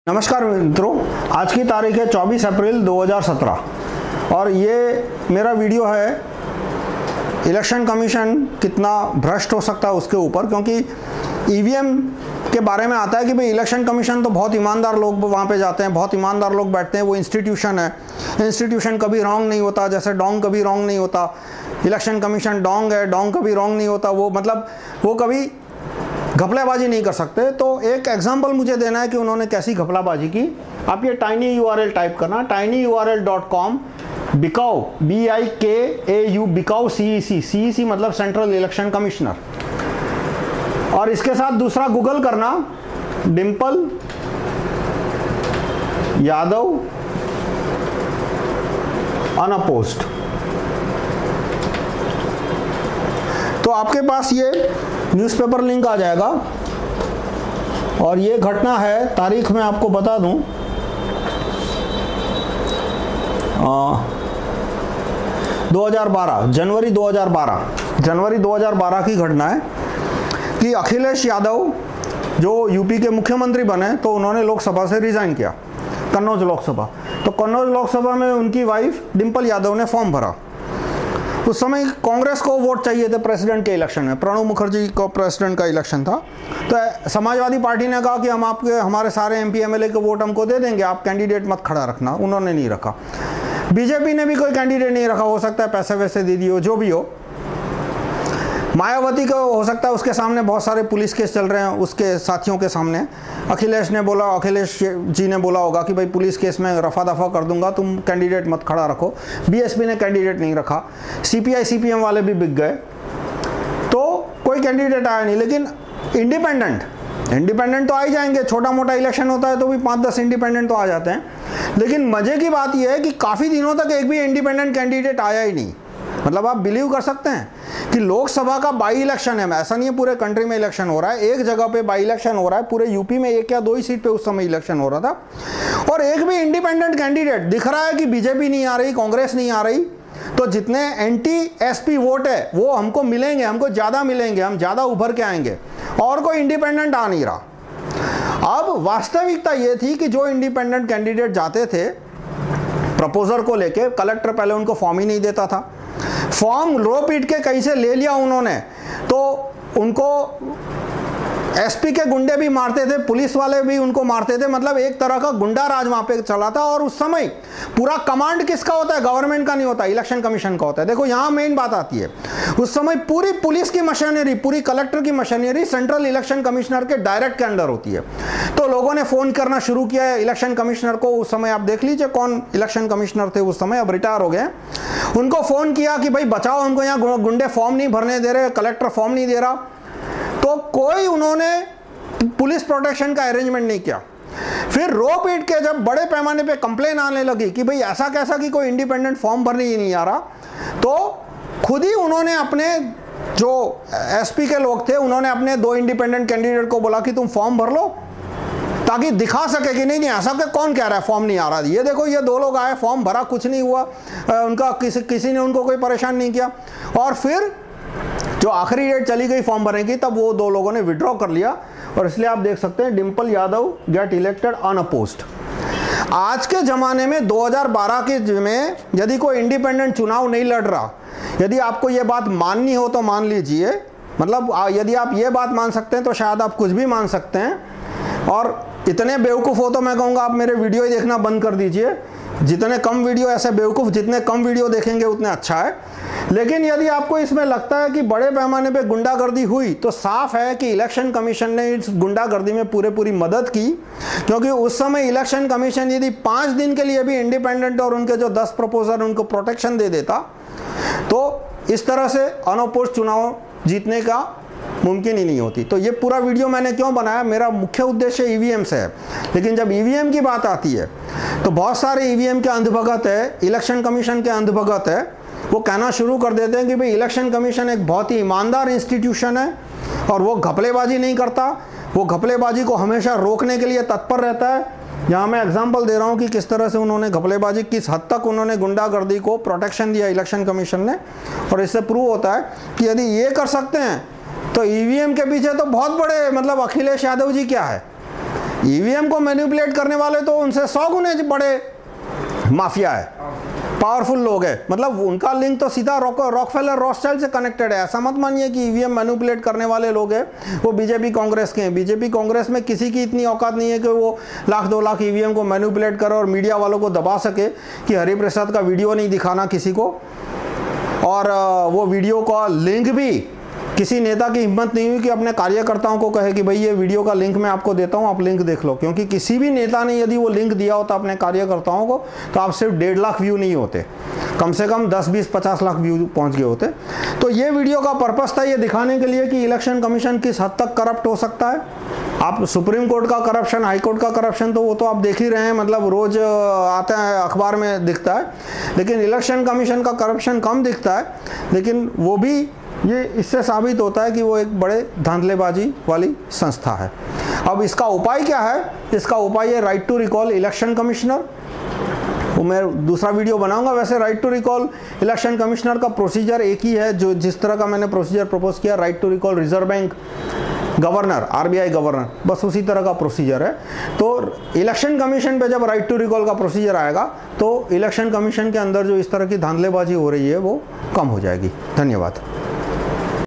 नमस्कार मित्रों, आज की तारीख है 24 अप्रैल 2017 और ये मेरा वीडियो है इलेक्शन कमीशन कितना भ्रष्ट हो सकता है उसके ऊपर, क्योंकि ईवीएम के बारे में आता है कि भाई इलेक्शन कमीशन तो बहुत ईमानदार लोग वहाँ पे जाते हैं, बहुत ईमानदार लोग बैठते हैं, वो इंस्टीट्यूशन है, इंस्टीट्यूशन कभी रॉन्ग नहीं होता, जैसे डोंग कभी रॉन्ग नहीं होता, इलेक्शन कमीशन डोंग है, डोंग कभी रॉन्ग नहीं होता, वो मतलब वो कभी घपलाबाजी नहीं कर सकते। तो एक एग्जांपल मुझे देना है कि उन्होंने कैसी घपलाबाजी की। आप ये टाइनी URL टाइप करना, tinyurl.com, बिकाऊ BIKAU बिकाऊ CEC मतलब सेंट्रल इलेक्शन कमिश्नर, और इसके साथ दूसरा गूगल करना डिंपल यादव अनअपोज्ड। तो आपके पास ये न्यूज़पेपर लिंक आ जाएगा और ये घटना है, तारीख में आपको बता दूं, जनवरी 2012 की घटना है कि अखिलेश यादव जो यूपी के मुख्यमंत्री बने तो उन्होंने लोकसभा से रिजाइन किया, कन्नौज लोकसभा। तो कन्नौज लोकसभा में उनकी वाइफ डिंपल यादव ने फॉर्म भरा। उस समय कांग्रेस को वोट चाहिए थे प्रेसिडेंट के इलेक्शन में, प्रणब मुखर्जी को प्रेसिडेंट का इलेक्शन था। तो समाजवादी पार्टी ने कहा कि हम हमारे सारे MP MLA के वोट हमको दे देंगे, आप कैंडिडेट मत खड़ा रखना। उन्होंने नहीं रखा। बीजेपी ने भी कोई कैंडिडेट नहीं रखा, हो सकता है पैसे वैसे दे दिए हो, जो भी हो। मायावती को हो सकता है उसके सामने बहुत सारे पुलिस केस चल रहे हैं, उसके साथियों के सामने। अखिलेश जी ने बोला होगा कि भाई पुलिस केस में रफा दफा कर दूंगा, तुम कैंडिडेट मत खड़ा रखो। BSP ने कैंडिडेट नहीं रखा, CPI CPM वाले भी बिक गए, तो कोई कैंडिडेट आया नहीं। लेकिन इंडिपेंडेंट तो आ ही जाएंगे, छोटा मोटा इलेक्शन होता है तो भी 5-10 इंडिपेंडेंट तो आ जाते हैं। लेकिन मजे की बात यह है कि काफ़ी दिनों तक एक भी इंडिपेंडेंट कैंडिडेट आया ही नहीं। मतलब आप बिलीव कर सकते हैं कि लोकसभा का बाई इलेक्शन है, ऐसा नहीं है पूरे कंट्री में इलेक्शन हो रहा है, एक जगह पे बाई इलेक्शन हो रहा है, पूरे यूपी में 1 या 2 ही सीट पे उस समय इलेक्शन हो रहा था, और एक भी इंडिपेंडेंट कैंडिडेट दिख रहा है कि बीजेपी नहीं आ रही, कांग्रेस नहीं आ रही, तो जितने anti-SP वोट है वो हमको मिलेंगे, हमको ज़्यादा मिलेंगे, हम ज़्यादा उभर के आएंगे, और कोई इंडिपेंडेंट आ नहीं रहा। अब वास्तविकता ये थी कि जो इंडिपेंडेंट कैंडिडेट जाते थे प्रपोजर को लेके, कलेक्टर पहले उनको फॉर्म ही नहीं देता था, फॉर्म रो पीट के कहीं से ले लिया उन्होंने, तो उनको SP के गुंडे भी मारते थे, पुलिस वाले भी उनको मारते थे, मतलब एक तरह का गुंडा राज वहां पे चला था। और उस समय पूरा कमांड किसका होता है? गवर्नमेंट का नहीं होता, इलेक्शन कमीशन का होता है। देखो यहां मेन बात आती है, उस समय पूरी पुलिस की मशीनरी, पूरी कलेक्टर की मशीनरी सेंट्रल इलेक्शन कमिश्नर के डायरेक्ट के अंडर होती है। तो लोगों ने फोन करना शुरू किया इलेक्शन कमिश्नर को। उस समय आप देख लीजिए कौन इलेक्शन कमिश्नर थे उस समय, अब रिटायर हो गए। उनको फोन किया कि भाई बचाओ, हमको यहाँ गुंडे फॉर्म नहीं भरने दे रहे, कलेक्टर फॉर्म नहीं दे रहा। तो कोई उन्होंने पुलिस प्रोटेक्शन का अरेंजमेंट नहीं किया। फिर रो पीट के जब बड़े पैमाने पे कंप्लेन आने लगी कि भाई ऐसा कैसा कि कोई इंडिपेंडेंट फॉर्म भरने ही नहीं आ रहा, तो खुद ही उन्होंने अपने जो SP के लोग थे, उन्होंने अपने 2 इंडिपेंडेंट कैंडिडेट को बोला कि तुम फॉर्म भर लो, ताकि दिखा सके कि नहीं ऐसा कि कौन कह रहा है फॉर्म नहीं आ रहा। ये देखो ये 2 लोग आए, फॉर्म भरा, कुछ नहीं हुआ, उनका किसी ने उनको कोई परेशान नहीं किया। और फिर जो आखिरी डेट चली गई फॉर्म भरने की, तब वो 2 लोगों ने विड्रॉ कर लिया, और इसलिए आप देख सकते हैं Dimple Yadav get elected unopposed. आज के ज़माने में 2012 के में यदि कोई इंडिपेंडेंट चुनाव नहीं लड़ रहा, यदि आपको ये बात माननी हो तो मान लीजिए, मतलब यदि आप ये बात मान सकते हैं तो शायद आप कुछ भी मान सकते हैं। और इतने बेवकूफ़ हो तो मैं कहूँगा आप मेरे वीडियो ही देखना बंद कर दीजिए। जितने कम वीडियो, ऐसे बेवकूफ़ जितने कम वीडियो देखेंगे उतने अच्छा है। लेकिन यदि आपको इसमें लगता है कि बड़े पैमाने पे गुंडागर्दी हुई, तो साफ है कि इलेक्शन कमीशन ने इस गुंडागर्दी में पूरी मदद की, क्योंकि उस समय इलेक्शन कमीशन यदि 5 दिन के लिए भी इंडिपेंडेंट और उनके जो 10 प्रपोजर उनको प्रोटेक्शन दे देता, तो इस तरह से अनअपोज्ड चुनाव जीतने का मुमकिन ही नहीं होती। तो ये पूरा वीडियो मैंने क्यों बनाया, मेरा मुख्य उद्देश्य EVM से है। लेकिन जब EVM की बात आती है तो बहुत सारे EVM के अंधभगत है, इलेक्शन कमीशन के अंधभगत है, वो कहना शुरू कर देते हैं कि भाई इलेक्शन कमीशन एक बहुत ही ईमानदार इंस्टीट्यूशन है और वो घपलेबाजी नहीं करता, वो घपलेबाजी को हमेशा रोकने के लिए तत्पर रहता है। यहाँ मैं एग्जांपल दे रहा हूँ कि किस तरह से उन्होंने घपलेबाजी, किस हद तक उन्होंने गुंडागर्दी को प्रोटेक्शन दिया इलेक्शन कमीशन ने। और इससे प्रूव होता है कि यदि ये कर सकते हैं तो ईवीएम के पीछे तो बहुत बड़े, मतलब अखिलेश यादव जी क्या है, ईवीएम को मैनिपुलेट करने वाले तो उनसे 100 गुने बड़े माफिया है, पावरफुल लोग हैं। मतलब उनका लिंक तो सीधा रॉकफेलर रॉथस्चाइल्ड से कनेक्टेड है। ऐसा मत मानिए कि ईवीएम मैनिपुलेट करने वाले लोग हैं वो बीजेपी कांग्रेस के हैं। बीजेपी कांग्रेस में किसी की इतनी औकात नहीं है कि वो 1-2 लाख ईवीएम को मैनिपुलेट करे और मीडिया वालों को दबा सके कि हरिप्रसाद का वीडियो नहीं दिखाना किसी को, और वो वीडियो का लिंक भी किसी नेता की हिम्मत नहीं हुई कि अपने कार्यकर्ताओं को कहे कि भाई ये वीडियो का लिंक मैं आपको देता हूँ, आप लिंक देख लो। क्योंकि किसी भी नेता ने यदि वो लिंक दिया होता अपने कार्यकर्ताओं को तो आप सिर्फ 1.5 लाख व्यू नहीं होते, कम से कम 10, 20, 50 लाख व्यू पहुँच गए होते। तो ये वीडियो का पर्पस था ये दिखाने के लिए कि इलेक्शन कमीशन किस हद तक करप्ट हो सकता है। आप सुप्रीम कोर्ट का करप्शन, हाई कोर्ट का करप्शन तो वो तो आप देख ही रहे हैं, मतलब रोज आता है अखबार में दिखता है। लेकिन इलेक्शन कमीशन का करप्शन कम दिखता है, लेकिन वो भी ये इससे साबित होता है कि वो एक बड़े धांधलेबाजी वाली संस्था है। अब इसका उपाय क्या है? इसका उपाय है right to recall election commissioner. वो मैं दूसरा वीडियो बनाऊंगा। वैसे right to recall election commissioner का प्रोसीजर एक ही है, जो जिस तरह का मैंने प्रोसीजर प्रपोज किया, right to recall reserve bank governor, RBI governor, बस उसी तरह का प्रोसीजर है। तो इलेक्शन कमीशन पे जब राइट टू रिकॉल का प्रोसीजर आएगा तो इलेक्शन कमीशन के अंदर जो इस तरह की धांधलेबाजी हो रही है वो कम हो जाएगी। धन्यवाद।